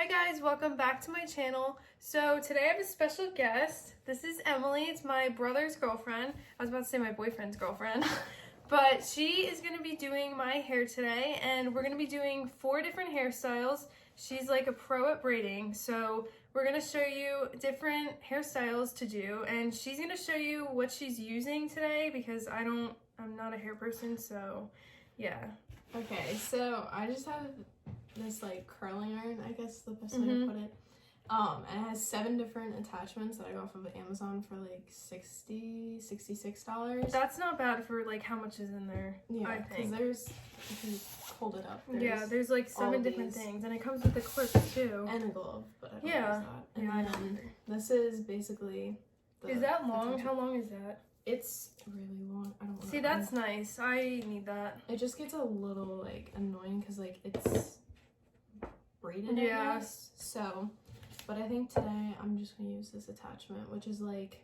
guys, welcome back to my channel. So today I have a special guest. This is Emily. It's my brother's girlfriend. I was about to say my boyfriend's girlfriend. But she is going to be doing my hair today, and we're going to be doing 4 different hairstyles. She's like a pro at braiding, so we're going to show you different hairstyles to do, and she's going to show you what she's using today because I'm not a hair person, so yeah. Okay, so I just have this like curling iron, I guess is the best way to put it. And it has 7 different attachments that I got off of Amazon for like $66. That's not bad for like how much is in there. Yeah, because there's, if you hold it up, there's like 7 different things, and it comes with a clip too. And a glove, but I don't use that. And then this is basically is that long? How long is that? It's really long. I don't know. See, that's nice. I need that. It just gets a little like annoying because like it's braided, I guess. So, but I think today I'm just gonna use this attachment, which is like,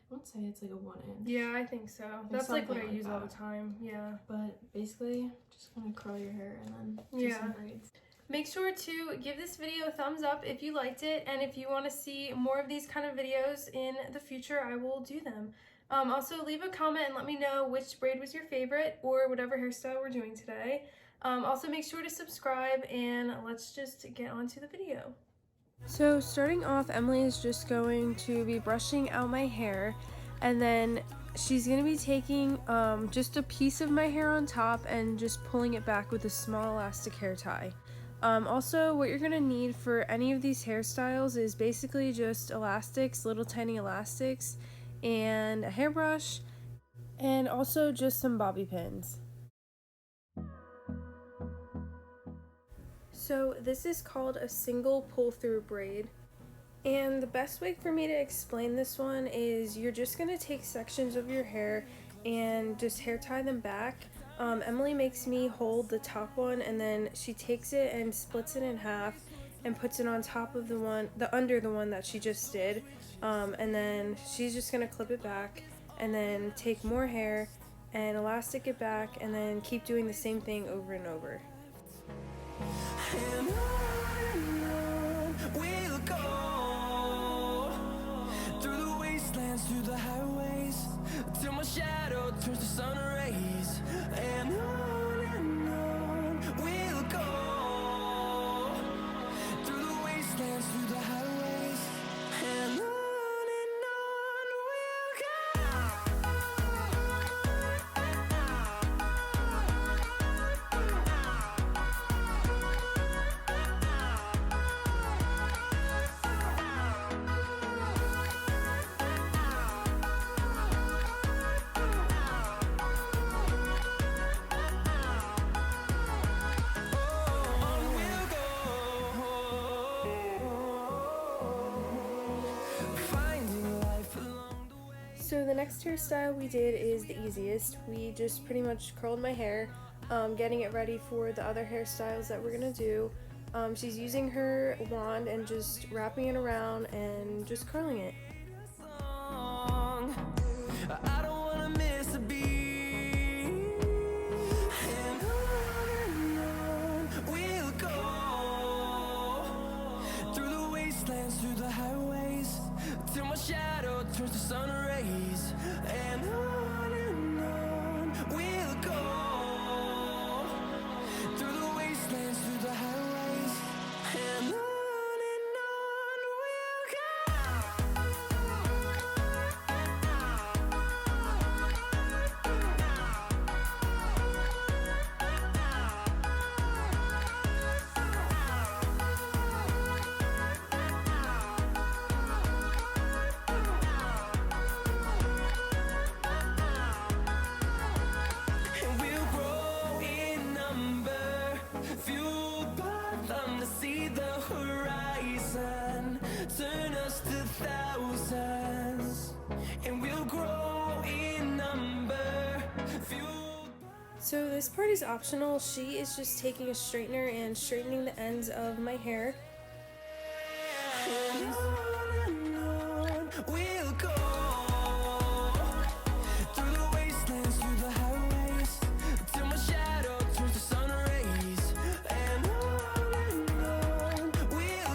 I won't say it's like a 1-inch. Yeah, I think so. That's like what I use all the time. Yeah. But basically, just gonna curl your hair and then do some braids. Make sure to give this video a thumbs up if you liked it, and if you want to see more of these kind of videos in the future, I will do them. Also, leave a comment and let me know which braid was your favorite or whatever hairstyle we're doing today. Also, make sure to subscribe, and let's just get on to the video. So starting off, Emily is just going to be brushing out my hair, and then she's going to be taking just a piece of my hair on top and just pulling it back with a small elastic hair tie. Also, what you're going to need for any of these hairstyles is basically just elastics, little tiny elastics, and a hairbrush, and also just some bobby pins. So this is called a single pull-through braid, and the best way for me to explain this one is you're just going to take sections of your hair and just hair tie them back. Emily makes me hold the top one, and then she takes it and splits it in half and puts it on top of under the one that she just did. And then she's just gonna clip it back and then take more hair and elastic it back and then keep doing the same thing over and over. And on we'll go, through the wastelands, through the highways, till my shadow turns to sun rays. And on we'll go, through the wastelands, through the highways, and on we'll go. So the next hairstyle we did is the easiest. We just pretty much curled my hair, getting it ready for the other hairstyles that we're gonna do. She's using her wand and just wrapping it around and just curling it. I don't wanna miss a beat. And on we'll go, through the wastelands, through the highways, till my shadow turns to sun rays. And on we'll go, through the wastelands, through the highways, and on we'll go. And we'll grow in number, fueled by them to see the horizon, turn us to thousands. And we'll grow in number, fueled by... So this part is optional. She is just taking a straightener and straightening the ends of my hair. And on we'll go, through the wastelands, through the highways, till my shadow turns to sun rays. And on we'll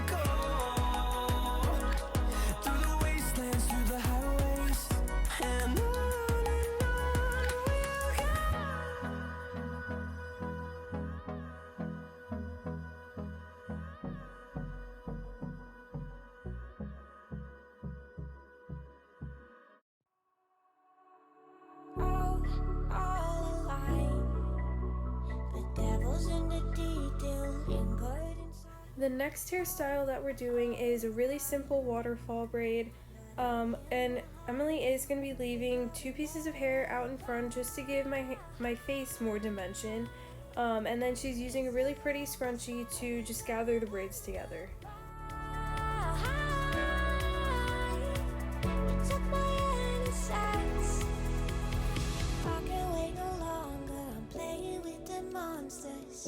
The next hairstyle that we're doing is a really simple waterfall braid. And Emily is going to be leaving 2 pieces of hair out in front just to give my face more dimension. And then she's using a really pretty scrunchie to just gather the braids together.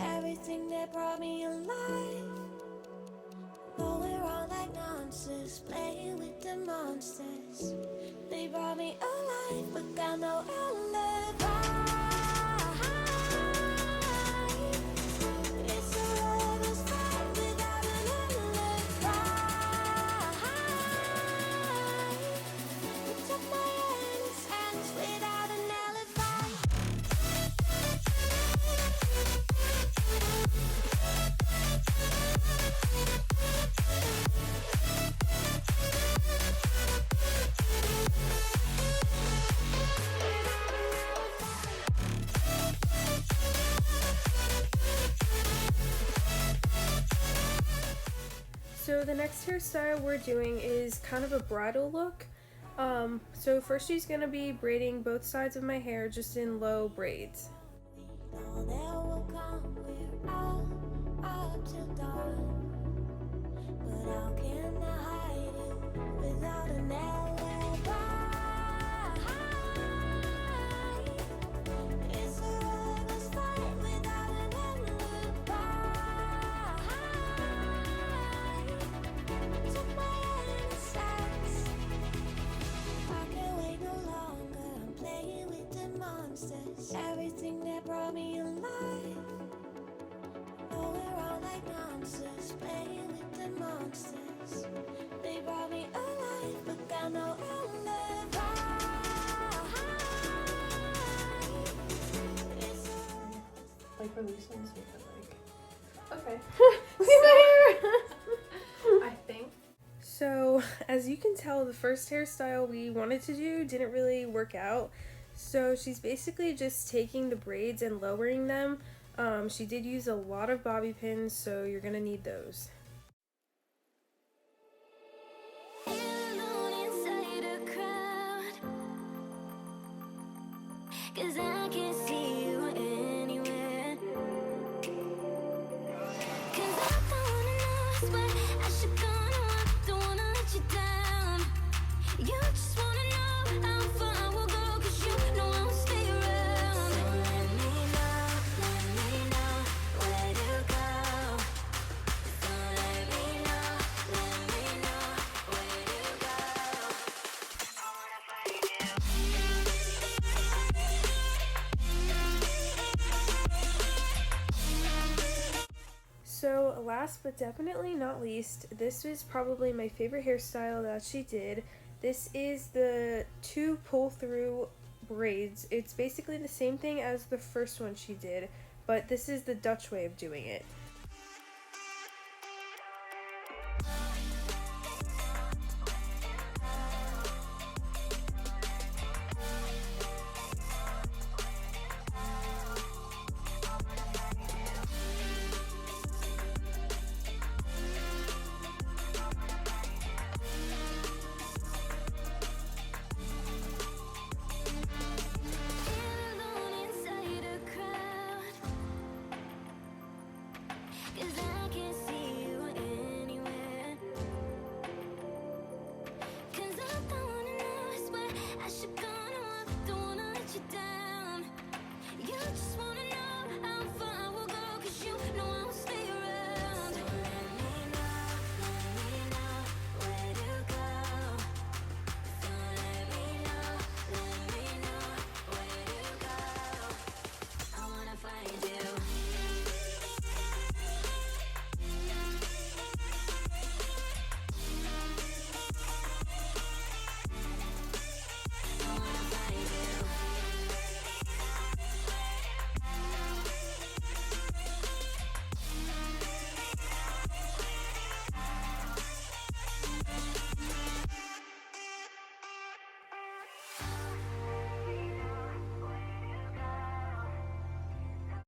Everything that brought me alive, going wrong like nonsense, playing with the monsters. They brought me alive, but got no alibi. It's a lover's fight without an alibi. It took my innocence without an alibi. So the next hairstyle we're doing is kind of a bridal look. So first she's going to be braiding both sides of my hair just in low braids. Know there will come, we're up till dawn. But how can I hide it without an alibi? It's a lover's fight without an alibi. Took my innocence. I can't wait no longer. I'm playing with the monsters. Everything that brought me alive. Going wrong like nonsense, playing with the monsters. They brought me alive, but got no alibi. It's Like release on this makeup, like. Okay. I think. So as you can tell, the first hairstyle we wanted to do didn't really work out. So she's basically just taking the braids and lowering them. She did use a lot of bobby pins, so you're gonna need those. alone inside a crowd, 'cause I can't see you anywhere. 'Cause I don't wanna know where I should go, no, I don't wanna let you down. You just wanna know how far I will go, 'cause you know I will stay around. So let me know where to go. So let me know where to go. I wanna find you. So last but definitely not least, this is probably my favorite hairstyle that she did. This is the 2 pull-through braids. It's basically the same thing as the first one she did, but this is the Dutch way of doing it.